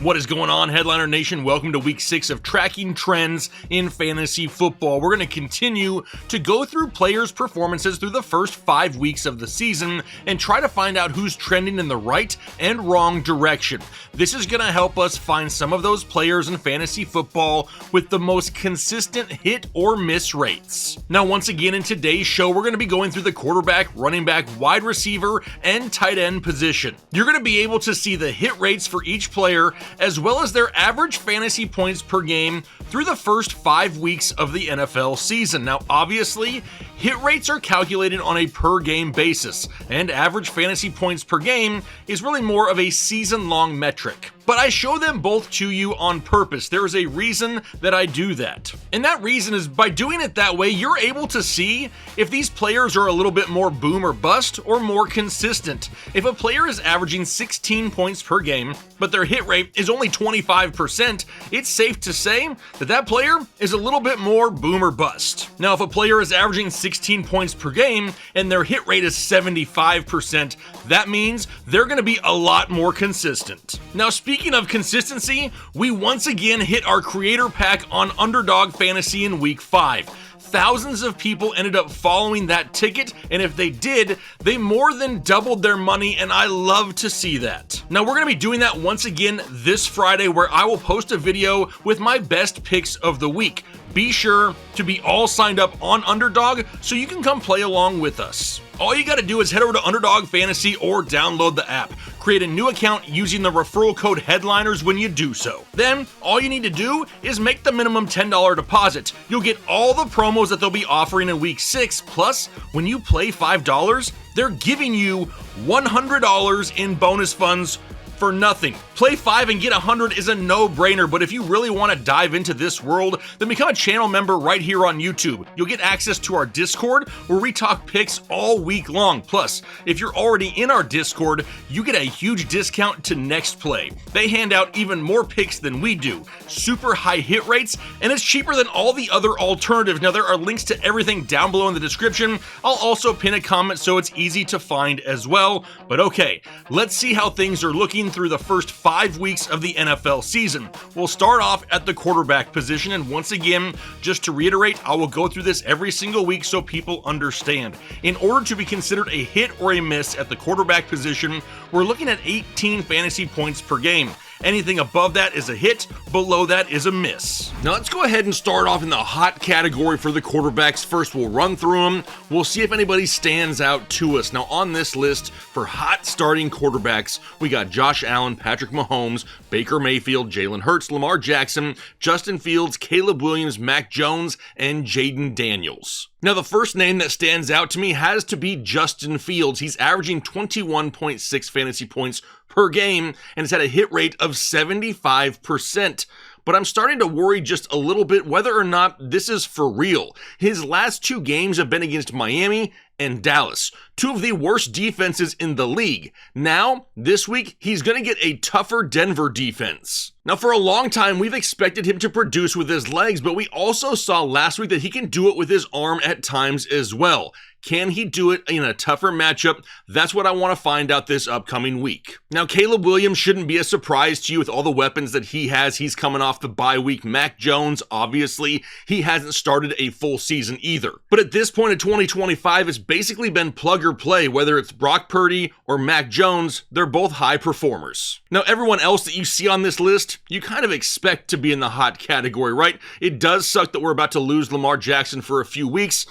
What is going on, Headliner Nation? Welcome to week 6 of Tracking Trends in Fantasy Football. We're going to continue to go through players' performances through the first 5 weeks of the season and try to find out who's trending in the right and wrong direction. This is going to help us find some of those players in fantasy football with the most consistent hit or miss rates. Now, once again, in today's show, we're going to be going through the quarterback, running back, wide receiver, and tight end position. You're going to be able to see the hit rates for each player as well as their average fantasy points per game through the first 5 weeks of the NFL season. Now, obviously, hit rates are calculated on a per game basis, and average fantasy points per game is really more of a season-long metric. But I show them both to you on purpose. There is a reason that I do that. And that reason is by doing it that way, you're able to see if these players are a little bit more boom or bust or more consistent. If a player is averaging 16 points per game, but their hit rate is only 25%, it's safe to say that that player is a little bit more boom or bust. Now, if a player is averaging 16 points per game and their hit rate is 75%, that means they're going to be a lot more consistent. Now, speaking of consistency, we once again hit our creator pack on Underdog Fantasy in week 5. Thousands of people ended up following that ticket, and if they did, they more than doubled their money, and I love to see that. Now, we're going to be doing that once again this Friday, where I will post a video with my best picks of the week. Be sure to be all signed up on Underdog so you can come play along with us. All you got to do is head over to Underdog Fantasy or download the app. Create a new account using the referral code Headliners when you do so. Then, all you need to do is make the minimum $10 deposit. You'll get all the promos that they'll be offering in week 6. Plus, when you play $5, they're giving you $100 in bonus funds for nothing. Play 5 and get 100 is a no-brainer, but if you really want to dive into this world, then become a channel member right here on YouTube. You'll get access to our Discord where we talk picks all week long. Plus, if you're already in our Discord, you get a huge discount to NextPlay. They hand out even more picks than we do, super high hit rates, and it's cheaper than all the other alternatives. Now, there are links to everything down below in the description. I'll also pin a comment so it's easy to find as well. But okay, let's see how things are looking through the first 5 weeks of the NFL season. We'll start off at the quarterback position, and once again, just to reiterate, I will go through this every single week so people understand. In order to be considered a hit or a miss at the quarterback position, we're looking at 18 fantasy points per game. Anything above that is a hit, below that is a miss. Now let's go ahead and start off in the hot category for the quarterbacks. First, we'll run through them. We'll see if anybody stands out to us. Now on this list for hot starting quarterbacks, we got Josh Allen, Patrick Mahomes, Baker Mayfield, Jalen Hurts, Lamar Jackson, Justin Fields, Caleb Williams, Mac Jones, and Jaden Daniels. Now, the first name that stands out to me has to be Justin Fields. He's averaging 21.6 fantasy points per game and has had a hit rate of 75%. But I'm starting to worry just a little bit whether or not this is for real. His last 2 games have been against Miami and Dallas, 2 of the worst defenses in the league. Now, this week, he's going to get a tougher Denver defense. Now, for a long time, we've expected him to produce with his legs, but we also saw last week that he can do it with his arm at times as well. Can he do it in a tougher matchup? That's what I want to find out this upcoming week. Now, Caleb Williams shouldn't be a surprise to you with all the weapons that he has. He's coming off the bye week. Mac Jones, obviously, he hasn't started a full season either. But at this point in 2025, it's basically been plug or play. Whether it's Brock Purdy or Mac Jones, they're both high performers. Now, everyone else that you see on this list, you kind of expect to be in the hot category, right? It does suck that we're about to lose Lamar Jackson for a few weeks,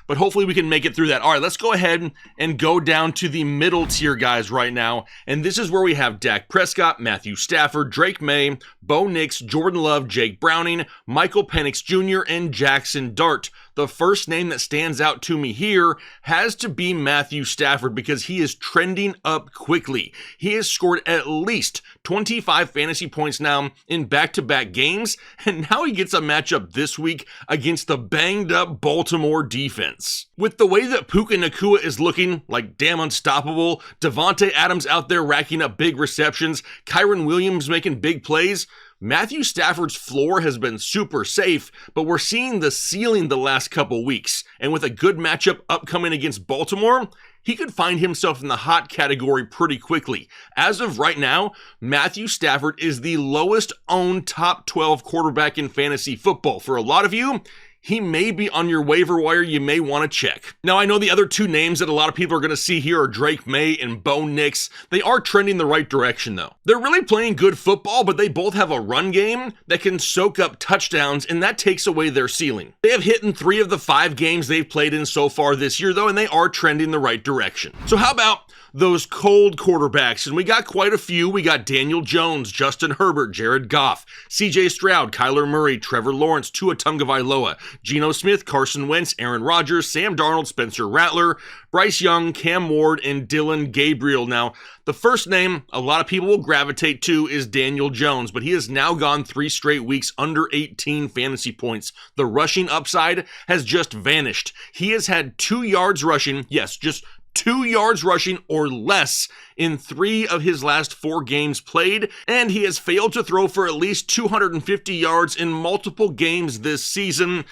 but hopefully we can make it through that. All right, let's go ahead and go down to the middle tier guys right now. And this is where we have Dak Prescott, Matthew Stafford, Drake May, Bo Nix, Jordan Love, Jake Browning, Michael Penix Jr., and Jackson Dart. The first name that stands out to me here has to be Matthew Stafford because he is trending up quickly. He has scored at least 25 fantasy points now in back-to-back games, and now he gets a matchup this week against the banged-up Baltimore defense. With the way that Puka Nacua is looking like damn unstoppable, Devontae Adams out there racking up big receptions, Kyren Williams making big plays, Matthew Stafford's floor has been super safe, but we're seeing the ceiling the last couple weeks. And with a good matchup upcoming against Baltimore, he could find himself in the hot category pretty quickly. As of right now, Matthew Stafford is the lowest owned top 12 quarterback in fantasy football. For a lot of you, he may be on your waiver wire. You may want to check. Now, I know the other two names that a lot of people are going to see here are Drake May and Bo Nix. They are trending the right direction, though. They're really playing good football, but they both have a run game that can soak up touchdowns, and that takes away their ceiling. They have hit in 3 of the 5 games they've played in so far this year, though, and they are trending the right direction. So how about those cold quarterbacks? And we got quite a few. We got Daniel Jones, Justin Herbert, Jared Goff, CJ Stroud, Kyler Murray, Trevor Lawrence, Tua Tagovailoa, Geno Smith, Carson Wentz, Aaron Rodgers, Sam Darnold, Spencer Rattler, Bryce Young, Cam Ward, and Dylan Gabriel. Now, the first name a lot of people will gravitate to is Daniel Jones, but he has now gone 3 straight weeks under 18 fantasy points. The rushing upside has just vanished. He has had 2 yards rushing, yes, just 2 yards rushing or less in 3 of his last 4 games played, and he has failed to throw for at least 250 yards in multiple games this season.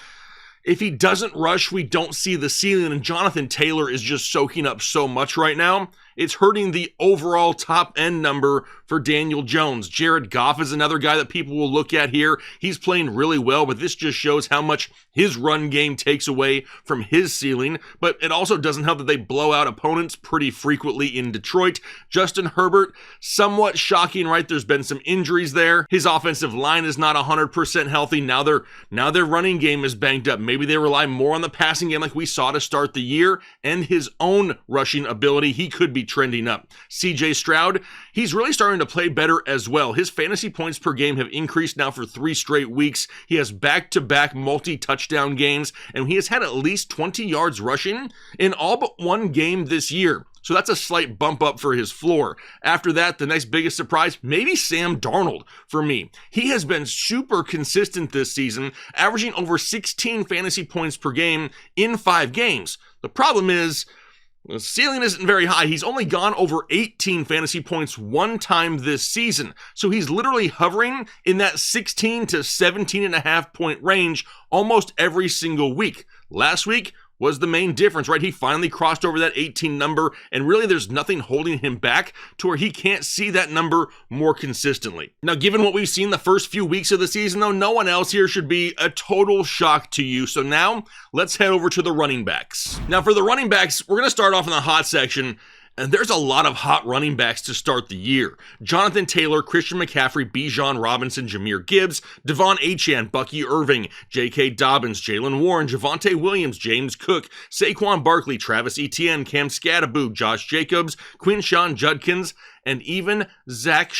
If he doesn't rush, we don't see the ceiling, and Jonathan Taylor is just soaking up so much right now. It's hurting the overall top end number for Daniel Jones. Jared Goff is another guy that people will look at here. He's playing really well, but this just shows how much his run game takes away from his ceiling. But it also doesn't help that they blow out opponents pretty frequently in Detroit. Justin Herbert, somewhat shocking, right? There's been some injuries there. His offensive line is not 100% healthy. Now their running game is banged up. Maybe they rely more on the passing game like we saw to start the year, and his own rushing ability. He could be trending up. CJ Stroud, he's really starting to play better as well. His fantasy points per game have increased now for 3 straight weeks. He has back-to-back multi-touchdown games, and he has had at least 20 yards rushing in all but 1 game this year. So that's a slight bump up for his floor. After that, the next biggest surprise, maybe Sam Darnold for me. He has been super consistent this season, averaging over 16 fantasy points per game in 5 games. The problem is, the ceiling isn't very high. He's only gone over 18 fantasy points 1 time this season. So he's literally hovering in that 16 to 17.5 point range almost every single week. Last week was the main difference, right? He finally crossed over that 18 number, and really there's nothing holding him back to where he can't see that number more consistently. Now, given what we've seen the first few weeks of the season, though, no one else here should be a total shock to you. So now let's head over to the running backs. Now, for the running backs, we're going to start off in the hot section. And there's a lot of hot running backs to start the year. Jonathan Taylor, Christian McCaffrey, Bijan Robinson, Jahmyr Gibbs, Devon Achane, Bucky Irving, J.K. Dobbins, Jalen Warren, Javonte Williams, James Cook, Saquon Barkley, Travis Etienne, Cam Scatterboot, Josh Jacobs, Quinshawn Judkins, and even Zach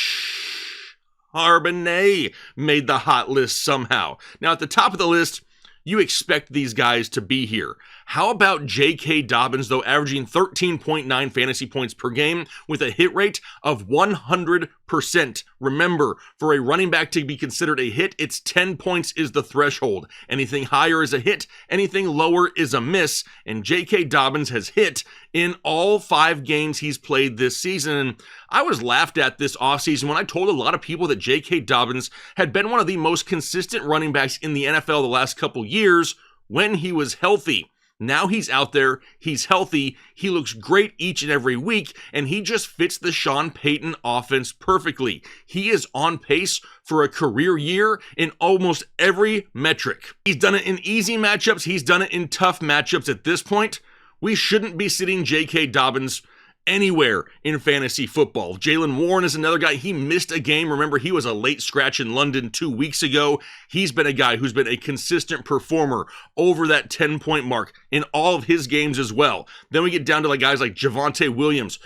Charbonnet made the hot list somehow. Now, at the top of the list, you expect these guys to be here. How about J.K. Dobbins, though, averaging 13.9 fantasy points per game with a hit rate of 100%? Remember, for a running back to be considered a hit, it's 10 points is the threshold. Anything higher is a hit, anything lower is a miss, and J.K. Dobbins has hit in all 5 games he's played this season. And I was laughed at this offseason when I told a lot of people that J.K. Dobbins had been one of the most consistent running backs in the NFL the last couple years when he was healthy. Now he's out there, he's healthy, he looks great each and every week, and he just fits the Sean Payton offense perfectly. He is on pace for a career year in almost every metric. He's done it in easy matchups, he's done it in tough matchups. At this point, we shouldn't be sitting J.K. Dobbins anywhere in fantasy football. Jalen Warren is another guy. He missed a game. Remember, he was a late scratch in London 2 weeks ago. He's been a guy who's been a consistent performer over that 10-point mark in all of his games as well. Then we get down to guys like Javonte Williams.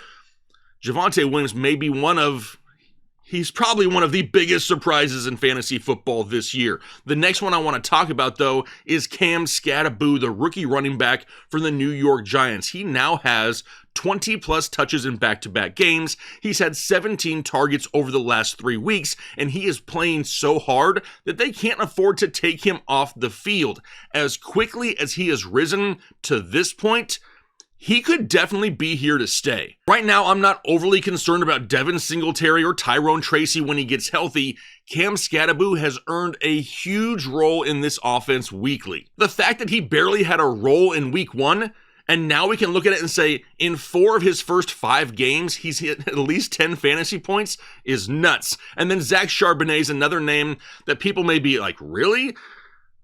Javonte Williams may be he's probably one of the biggest surprises in fantasy football this year. The next one I want to talk about, though, is Cam Scatterboot, the rookie running back for the New York Giants. He now has 20-plus touches in back-to-back games. He's had 17 targets over the last 3 weeks, and he is playing so hard that they can't afford to take him off the field. As quickly as he has risen to this point, he could definitely be here to stay. Right now, I'm not overly concerned about Devin Singletary or Tyrone Tracy when he gets healthy. Cam Scatterboot has earned a huge role in this offense weekly. The fact that he barely had a role in week 1 And now we can look at it and say, in 4 of his first 5 games, he's hit at least 10 fantasy points, is nuts. And then Zach Charbonnet is another name that people may be like, really?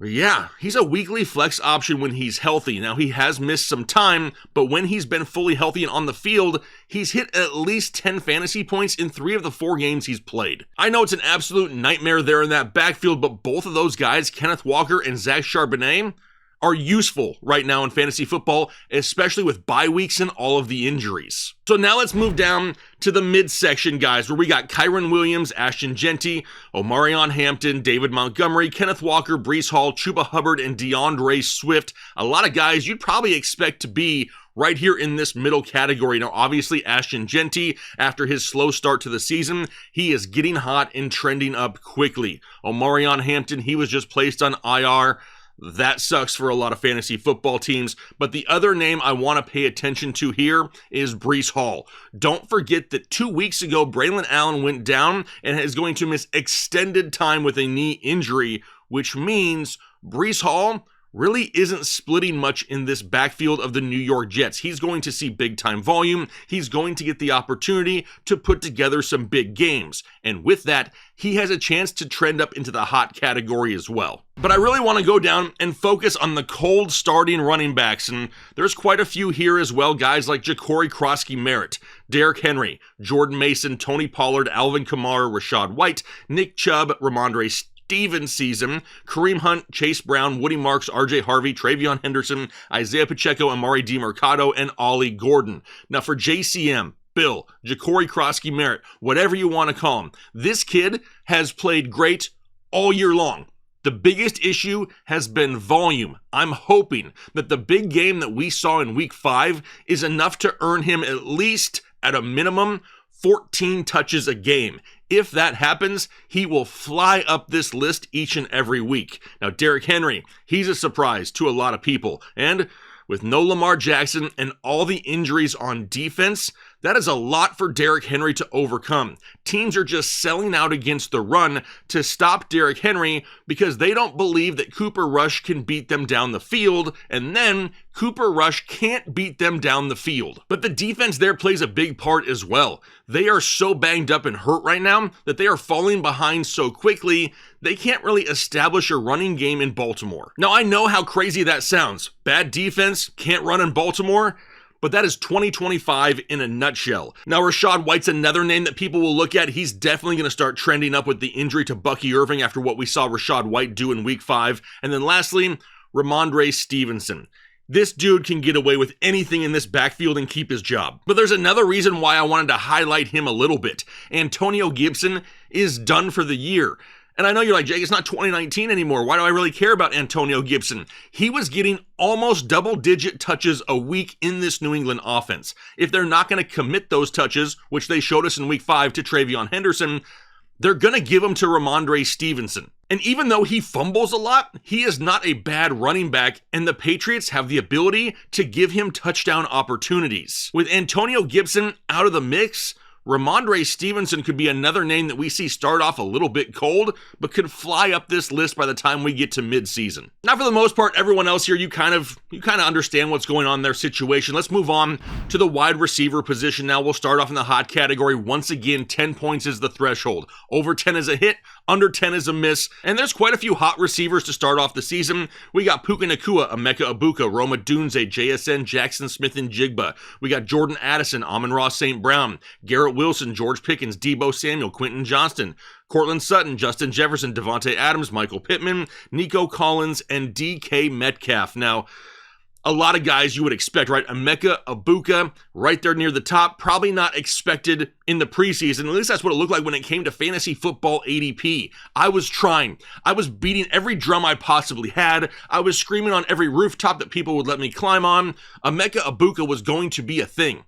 Yeah, he's a weekly flex option when he's healthy. Now, he has missed some time, but when he's been fully healthy and on the field, he's hit at least 10 fantasy points in 3 of the 4 games he's played. I know it's an absolute nightmare there in that backfield, but both of those guys, Kenneth Walker and Zach Charbonnet, are useful right now in fantasy football, especially with bye weeks and all of the injuries. So now let's move down to the midsection, guys, where we got Kyron Williams, Ashton Genty, Omarion Hampton, David Montgomery, Kenneth Walker, Breece Hall, Chuba Hubbard, and DeAndre Swift. A lot of guys you'd probably expect to be right here in this middle category. Now, obviously, Ashton Genty, after his slow start to the season, he is getting hot and trending up quickly. Omarion Hampton, he was just placed on IR. That sucks for a lot of fantasy football teams, but the other name I want to pay attention to here is Breece Hall. Don't forget that 2 weeks ago, Braylon Allen went down and is going to miss extended time with a knee injury, which means Breece Hall really isn't splitting much in this backfield of the New York Jets. He's going to see big time volume. He's going to get the opportunity to put together some big games. And with that, he has a chance to trend up into the hot category as well. But I really want to go down and focus on the cold starting running backs. And there's quite a few here as well. Guys like Ja'Cory Krosky-Merritt, Derrick Henry, Jordan Mason, Tony Pollard, Alvin Kamara, Rashad White, Nick Chubb, Ramondre Stevenson season, Kareem Hunt, Chase Brown, Woody Marks, RJ Harvey, Travion Henderson, Isaiah Pacheco, Amari DiMercado, and Ollie Gordon. Now for JCM, Bill, Ja'Cory Krosky-Merritt, whatever you want to call him, this kid has played great all year long. The biggest issue has been volume. I'm hoping that the big game that we saw in week 5 is enough to earn him at least, at a minimum, 14 touches a game. If that happens, he will fly up this list each and every week. Now, Derrick Henry, he's a surprise to a lot of people. And with no Lamar Jackson and all the injuries on defense, that is a lot for Derrick Henry to overcome. Teams are just selling out against the run to stop Derrick Henry because they don't believe that Cooper Rush can beat them down the field, and then Cooper Rush can't beat them down the field. But the defense there plays a big part as well. They are so banged up and hurt right now that they are falling behind so quickly, they can't really establish a running game in Baltimore. Now, I know how crazy that sounds. Bad defense, can't run in Baltimore. But that is 2025 in a nutshell. Now, Rashad White's another name that people will look at. He's definitely going to start trending up with the injury to Bucky Irving after what we saw Rashad White do in week 5. And then lastly, Ramondre Stevenson. This dude can get away with anything in this backfield and keep his job. But there's another reason why I wanted to highlight him a little bit. Antonio Gibson is done for the year. And I know you're like, Jake, it's not 2019 anymore. Why do I really care about Antonio Gibson? He was getting almost double-digit touches a week in this New England offense. If they're not going to commit those touches, which they showed us in week 5 to Travion Henderson, they're going to give them to Ramondre Stevenson. And even though he fumbles a lot, he is not a bad running back, and the Patriots have the ability to give him touchdown opportunities. With Antonio Gibson out of the mix, Ramondre Stevenson could be another name that we see start off a little bit cold, but could fly up this list by the time we get to mid-season. Now, for the most part, everyone else here, you kind of understand what's going on in their situation. Let's move on to the wide receiver position now. We'll start off in the hot category. Once again, 10 points is the threshold. Over 10 is a hit, under 10 is a miss, and there's quite a few hot receivers to start off the season. We got Puka Nacua, Emeka Egbuka, Roma Dunze, JSN, Jackson Smith, and Jigba. We got Jordan Addison, Amon-Ra St. Brown, Garrett Wilson, George Pickens, Deebo Samuel, Quentin Johnston, Cortland Sutton, Justin Jefferson, Devontae Adams, Michael Pittman, Nico Collins, and DK Metcalf. Now, a lot of guys you would expect, right? Emeka Egbuka, right there near the top, probably not expected in the preseason. At least that's what it looked like when it came to fantasy football ADP. I was trying. I was beating every drum I possibly had. I was screaming on every rooftop that people would let me climb on. Emeka Egbuka was going to be a thing.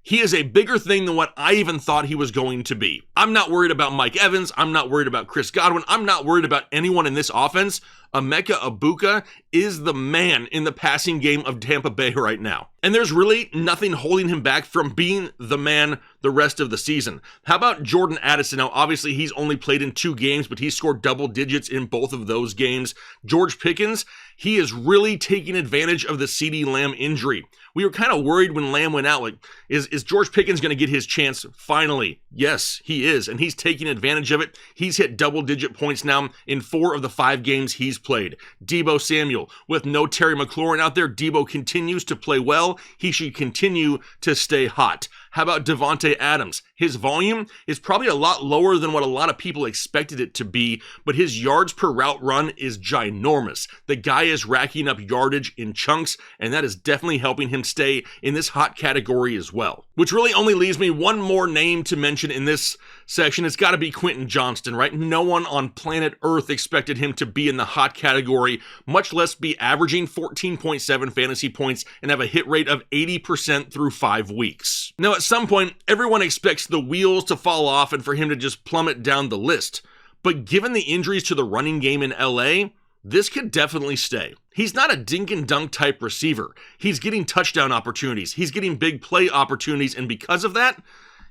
He is a bigger thing than what I even thought he was going to be. I'm not worried about Mike Evans. I'm not worried about Chris Godwin. I'm not worried about anyone in this offense. Emeka Egbuka is the man in the passing game of Tampa Bay right now. And there's really nothing holding him back from being the man the rest of the season. How about Jordan Addison? Now, obviously, he's only played in 2 games, but he scored double digits in both of those games. George Pickens, he is really taking advantage of the CeeDee Lamb injury. We were kind of worried when Lamb went out, like, is George Pickens going to get his chance finally? Yes, he is, and he's taking advantage of it. He's hit double-digit points now in 4 of the 5 games he's played. Deebo Samuel, with no Terry McLaurin out there, Deebo continues to play well. He should continue to stay hot. How about Devontae Adams? His volume is probably a lot lower than what a lot of people expected it to be, but his yards per route run is ginormous. The guy is racking up yardage in chunks, and that is definitely helping him stay in this hot category as well. Which really only leaves me one more name to mention in this section. It's got to be Quentin Johnston, right? No one on planet Earth expected him to be in the hot category, much less be averaging 14.7 fantasy points and have a hit rate of 80% through 5 weeks. Now, at some point, everyone expects the wheels to fall off and for him to just plummet down the list. But given the injuries to the running game in LA, this could definitely stay. He's not a dink and dunk type receiver. He's getting touchdown opportunities. He's getting big play opportunities. And because of that,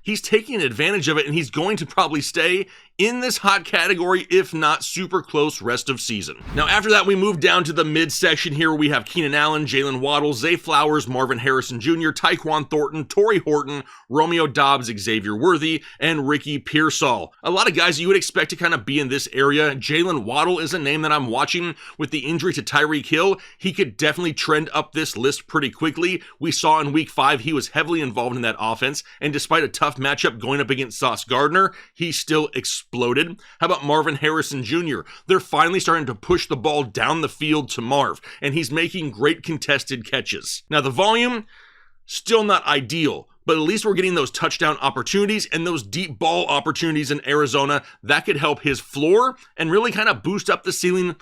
he's taking advantage of it, and he's going to probably stay in this hot category, if not super close rest of season. Now, after that, we move down to the mid-section here where we have Keenan Allen, Jalen Waddle, Zay Flowers, Marvin Harrison Jr., Tyquan Thornton, Torrey Horton, Romeo Doubs, Xavier Worthy, and Ricky Pearsall. A lot of guys you would expect to kind of be in this area. Jalen Waddle is a name that I'm watching. With the injury to Tyreek Hill, he could definitely trend up this list pretty quickly. We saw in week 5 he was heavily involved in that offense, and despite a tough matchup going up against Sauce Gardner, he still exploded. How about Marvin Harrison Jr.? They're finally starting to push the ball down the field to Marv, and he's making great contested catches. Now, the volume, still not ideal, but at least we're getting those touchdown opportunities and those deep ball opportunities in Arizona. That could help his floor and really kind of boost up the ceiling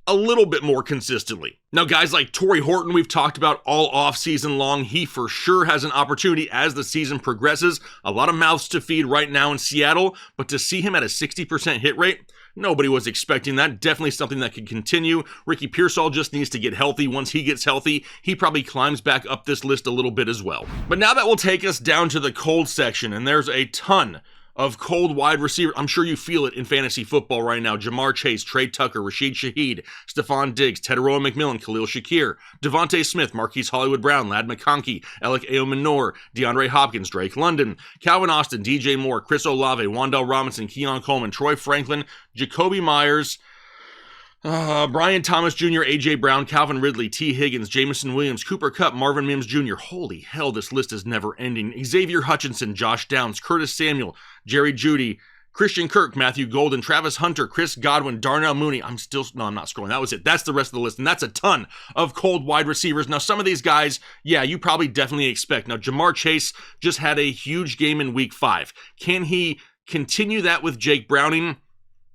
a little bit more consistently. Now, guys like Torrey Horton, we've talked about all offseason long. He for sure has an opportunity as the season progresses. A lot of mouths to feed right now in Seattle, but to see him at a 60% hit rate, nobody was expecting that. Definitely something that could continue. Ricky Pearsall just needs to get healthy. Once he gets healthy, he probably climbs back up this list a little bit as well. But now that will take us down to the cold section, and there's a ton of cold wide receiver. I'm sure you feel it in fantasy football right now. Jamar Chase, Trey Tucker, Rashid Shaheed, Stephon Diggs, Teteroa McMillan, Khalil Shakir, Devontae Smith, Marquise Hollywood Brown, Lad McConkey, Alec Eomanor, DeAndre Hopkins, Drake London, Calvin Austin, DJ Moore, Chris Olave, Wan'Dale Robinson, Keon Coleman, Troy Franklin, Jacoby Myers, Brian Thomas Jr., A.J. Brown, Calvin Ridley, T. Higgins, Jameson Williams, Cooper Kupp, Marvin Mims Jr. Holy hell, this list is never ending. Xavier Hutchinson, Josh Downs, Curtis Samuel, Jerry Jeudy, Christian Kirk, Matthew Golden, Travis Hunter, Chris Godwin, Darnell Mooney. I'm not scrolling. That was it. That's the rest of the list, and that's a ton of cold wide receivers. Now, some of these guys, yeah, you probably definitely expect. Now, Jamar Chase just had a huge game in week 5. Can he continue that with Jake Browning?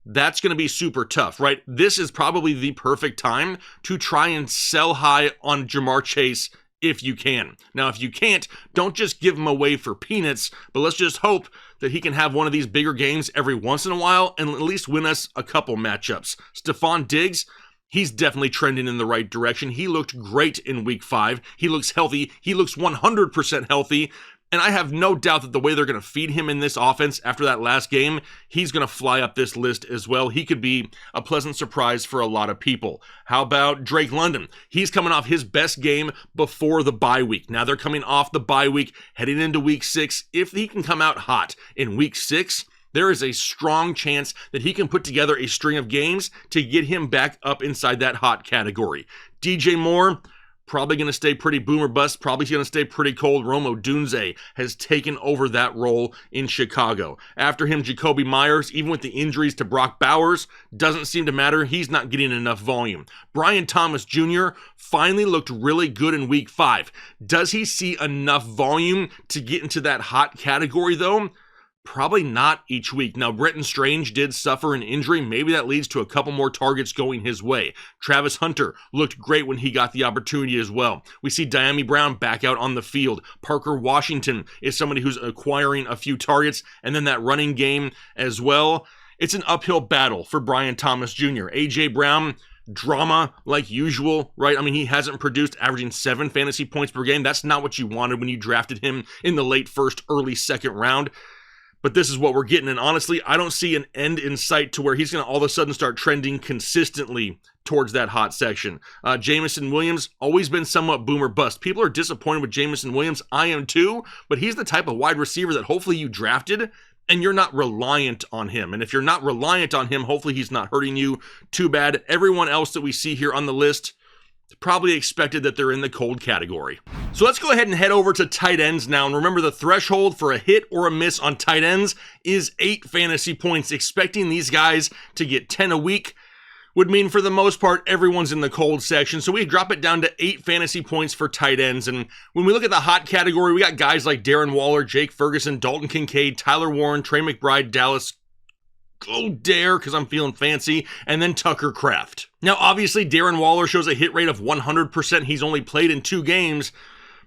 That's going to be super tough, right? This is probably the perfect time to try and sell high on Jamar Chase if you can. Now, if you can't, don't just give him away for peanuts, but let's just hope that he can have one of these bigger games every once in a while and at least win us a couple matchups. Stephon Diggs, he's definitely trending in the right direction. He looked great in week 5. He looks healthy. He looks 100% healthy. And I have no doubt that the way they're going to feed him in this offense after that last game, he's going to fly up this list as well. He could be a pleasant surprise for a lot of people. How about Drake London? He's coming off his best game before the bye week. Now they're coming off the bye week, heading into week 6. If he can come out hot in week 6, there is a strong chance that he can put together a string of games to get him back up inside that hot category. DJ Moore, probably going to stay pretty boom or bust, probably going to stay pretty cold. Rome Odunze has taken over that role in Chicago. After him, Jacoby Myers, even with the injuries to Brock Bowers, doesn't seem to matter. He's not getting enough volume. Brian Thomas Jr. finally looked really good in week 5. Does he see enough volume to get into that hot category, though? Probably not each week. Now, Brenton Strange did suffer an injury. Maybe that leads to a couple more targets going his way. Travis Hunter looked great when he got the opportunity as well. We see Diami Brown back out on the field. Parker Washington is somebody who's acquiring a few targets, and then that running game as well. It's an uphill battle for Brian Thomas Jr. A.J. Brown, drama like usual, right? I mean, he hasn't produced averaging 7 fantasy points per game. That's not what you wanted when you drafted him in the late first, early second round. but this is what we're getting. And honestly, I don't see an end in sight to where he's going to all of a sudden start trending consistently towards that hot section. Jameson Williams, always been somewhat boom or bust. People are disappointed with Jameson Williams. I am too, but he's the type of wide receiver that hopefully you drafted and you're not reliant on him. And if you're not reliant on him, hopefully he's not hurting you too bad. Everyone else that we see here on the list, probably expected that they're in the cold category. So let's go ahead and head over to tight ends now. And remember, the threshold for a hit or a miss on tight ends is 8 fantasy points. Expecting these guys to get 10 a week would mean for the most part, everyone's in the cold section. So we drop it down to 8 fantasy points for tight ends. And when we look at the hot category, we got guys like Darren Waller, Jake Ferguson, Dalton Kincaid, Tyler Warren, Trey McBride, Dallas Goedert, because I'm feeling fancy, and then Tucker Kraft. Now, obviously, Darren Waller shows a hit rate of 100%. He's only played in 2 games,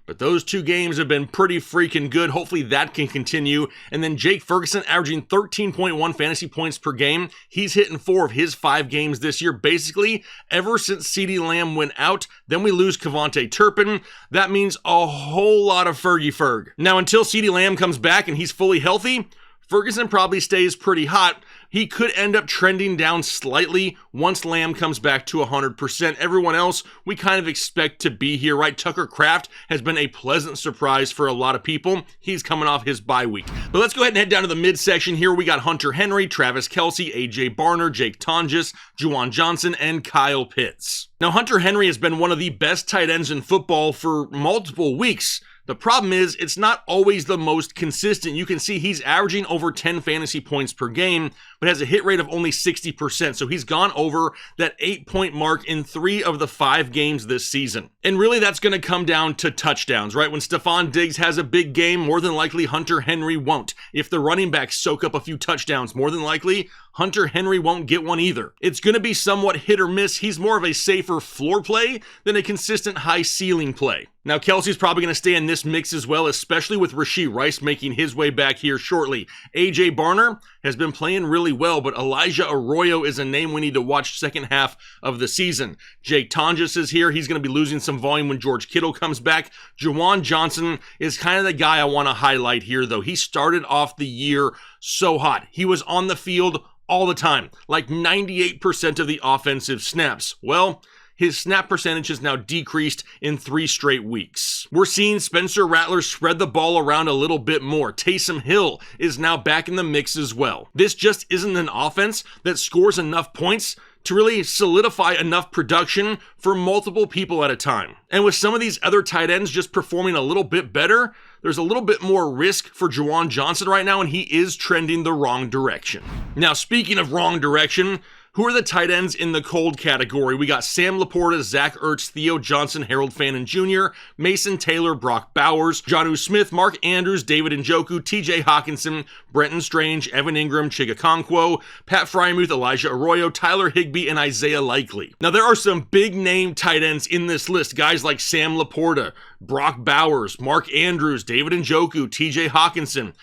but those 2 games have been pretty freaking good. Hopefully that can continue. And then Jake Ferguson averaging 13.1 fantasy points per game. He's hitting 4 of his 5 games this year. Basically, ever since CeeDee Lamb went out, then we lose Kevontae Turpin. That means a whole lot of Fergie. Now, until CeeDee Lamb comes back and he's fully healthy, Ferguson probably stays pretty hot. He could end up trending down slightly once Lamb comes back to 100%. Everyone else, we kind of expect to be here, right? Tucker Kraft has been a pleasant surprise for a lot of people. He's coming off his bye week. But let's go ahead and head down to the midsection here. We got Hunter Henry, Travis Kelce, AJ Barner, Jake Tonjes, Juwan Johnson, and Kyle Pitts. Now, Hunter Henry has been one of the best tight ends in football for multiple weeks. The problem is, it's not always the most consistent. You can see he's averaging over 10 fantasy points per game, but has a hit rate of only 60%. So he's gone over that 8-point mark in 3 of the 5 games this season. And really, that's going to come down to touchdowns, right? When Stephon Diggs has a big game, more than likely Hunter Henry won't. If the running backs soak up a few touchdowns, more than likely Hunter Henry won't get one either. It's going to be somewhat hit or miss. He's more of a safer floor play than a consistent high ceiling play. Now, Kelsey's probably going to stay in this mix as well, especially with Rashee Rice making his way back here shortly. AJ Barner has been playing really well, but Elijah Arroyo is a name we need to watch second half of the season. Jake Tonjes is here. He's going to be losing some volume when George Kittle comes back. Juwan Johnson is kind of the guy I want to highlight here, though. He started off the year so hot. He was on the field all the time, like 98% of the offensive snaps. Well, his snap percentage has now decreased in 3 straight weeks. We're seeing Spencer Rattler spread the ball around a little bit more. Taysom Hill is now back in the mix as well. This just isn't an offense that scores enough points to really solidify enough production for multiple people at a time. And with some of these other tight ends just performing a little bit better, there's a little bit more risk for Juwan Johnson right now, and he is trending the wrong direction. Now, speaking of wrong direction, who are the tight ends in the cold category? We got Sam Laporta, Zach Ertz, Theo Johnson, Harold Fannin Jr., Mason Taylor, Brock Bowers, Jonnu Smith, Mark Andrews, David Njoku, TJ Hawkinson, Brenton Strange, Evan Ingram, Chigakonkwo, Pat Frymuth, Elijah Arroyo, Tyler Higbee, and Isaiah Likely. Now, there are some big name tight ends in this list. Guys like Sam Laporta, Brock Bowers, Mark Andrews, David Njoku, TJ Hawkinson.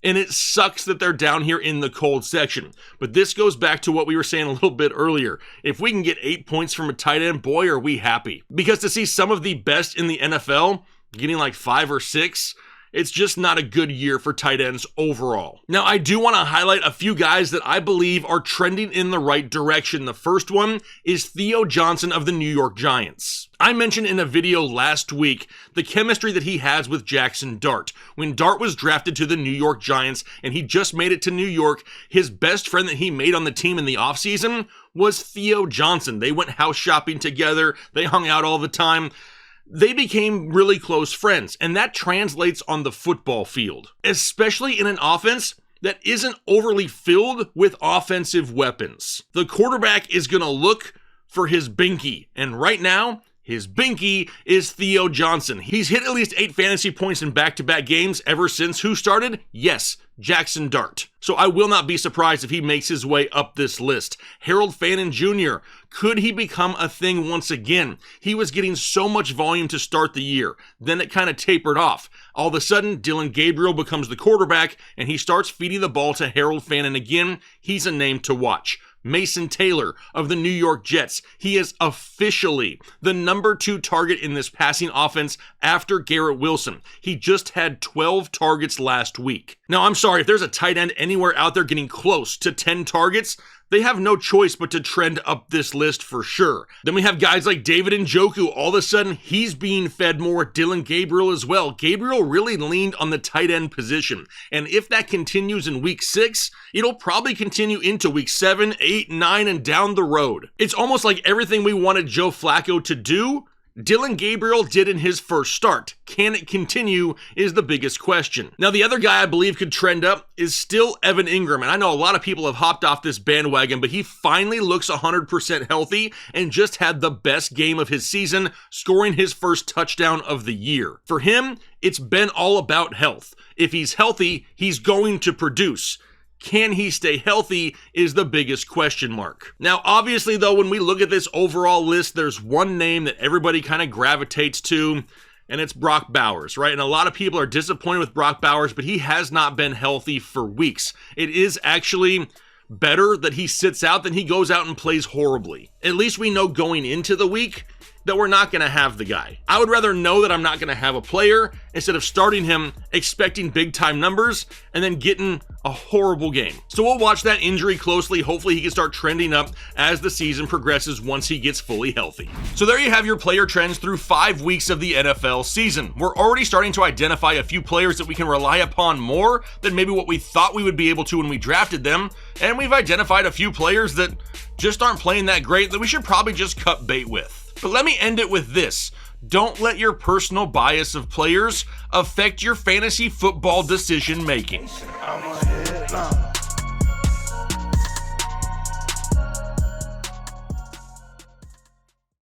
And it sucks that they're down here in the cold section. But this goes back to what we were saying a little bit earlier. If we can get 8 points from a tight end, boy, are we happy. Because to see some of the best in the NFL getting like 5 or 6, it's just not a good year for tight ends overall. Now, I do want to highlight a few guys that I believe are trending in the right direction. The first one is Theo Johnson of the New York Giants. I mentioned in a video last week the chemistry that he has with Jackson Dart. When Dart was drafted to the New York Giants and he just made it to New York, his best friend that he made on the team in the offseason was Theo Johnson. They went house shopping together. They hung out all the time. They became really close friends, and that translates on the football field, especially in an offense that isn't overly filled with offensive weapons. The quarterback is going to look for his binky, and right now, his binky is Theo Johnson. He's hit at least 8 fantasy points in back-to-back games ever since who started? Yes, Jackson Dart. So I will not be surprised if he makes his way up this list. Harold Fannin Jr., could he become a thing once again? He was getting so much volume to start the year. Then it kind of tapered off. All of a sudden, Dylan Gabriel becomes the quarterback, and he starts feeding the ball to Harold Fannin again. He's a name to watch. Mason Taylor of the New York Jets. He is officially the number 2 target in this passing offense after Garrett Wilson. He just had 12 targets last week. Now, I'm sorry, if there's a tight end anywhere out there getting close to 10 targets, they have no choice but to trend up this list for sure. Then we have guys like David Njoku. All of a sudden, he's being fed more. Dylan Gabriel as well. Gabriel really leaned on the tight end position. And if that continues in week 6, it'll probably continue into week 7, 8, 9, and down the road. It's almost like everything we wanted Joe Flacco to do, Dylan Gabriel did in his first start. Can it continue is the biggest question. Now, the other guy I believe could trend up is still Evan Ingram. And I know a lot of people have hopped off this bandwagon, but he finally looks 100% healthy and just had the best game of his season, scoring his first touchdown of the year. For him, it's been all about health. If he's healthy, he's going to produce. Can he stay healthy is the biggest question mark. Now, obviously, though, when we look at this overall list, there's one name that everybody kind of gravitates to, and it's Brock Bowers, right? And a lot of people are disappointed with Brock Bowers, but he has not been healthy for weeks. It is actually better that he sits out than he goes out and plays horribly. At least we know going into the week that we're not going to have the guy. I would rather know that I'm not going to have a player instead of starting him expecting big time numbers and then getting a horrible game. So we'll watch that injury closely. Hopefully he can start trending up as the season progresses once he gets fully healthy. So there you have your player trends through 5 weeks of the NFL season. We're already starting to identify a few players that we can rely upon more than maybe what we thought we would be able to when we drafted them. And we've identified a few players that just aren't playing that great that we should probably just cut bait with. But let me end it with this. Don't let your personal bias of players affect your fantasy football decision making.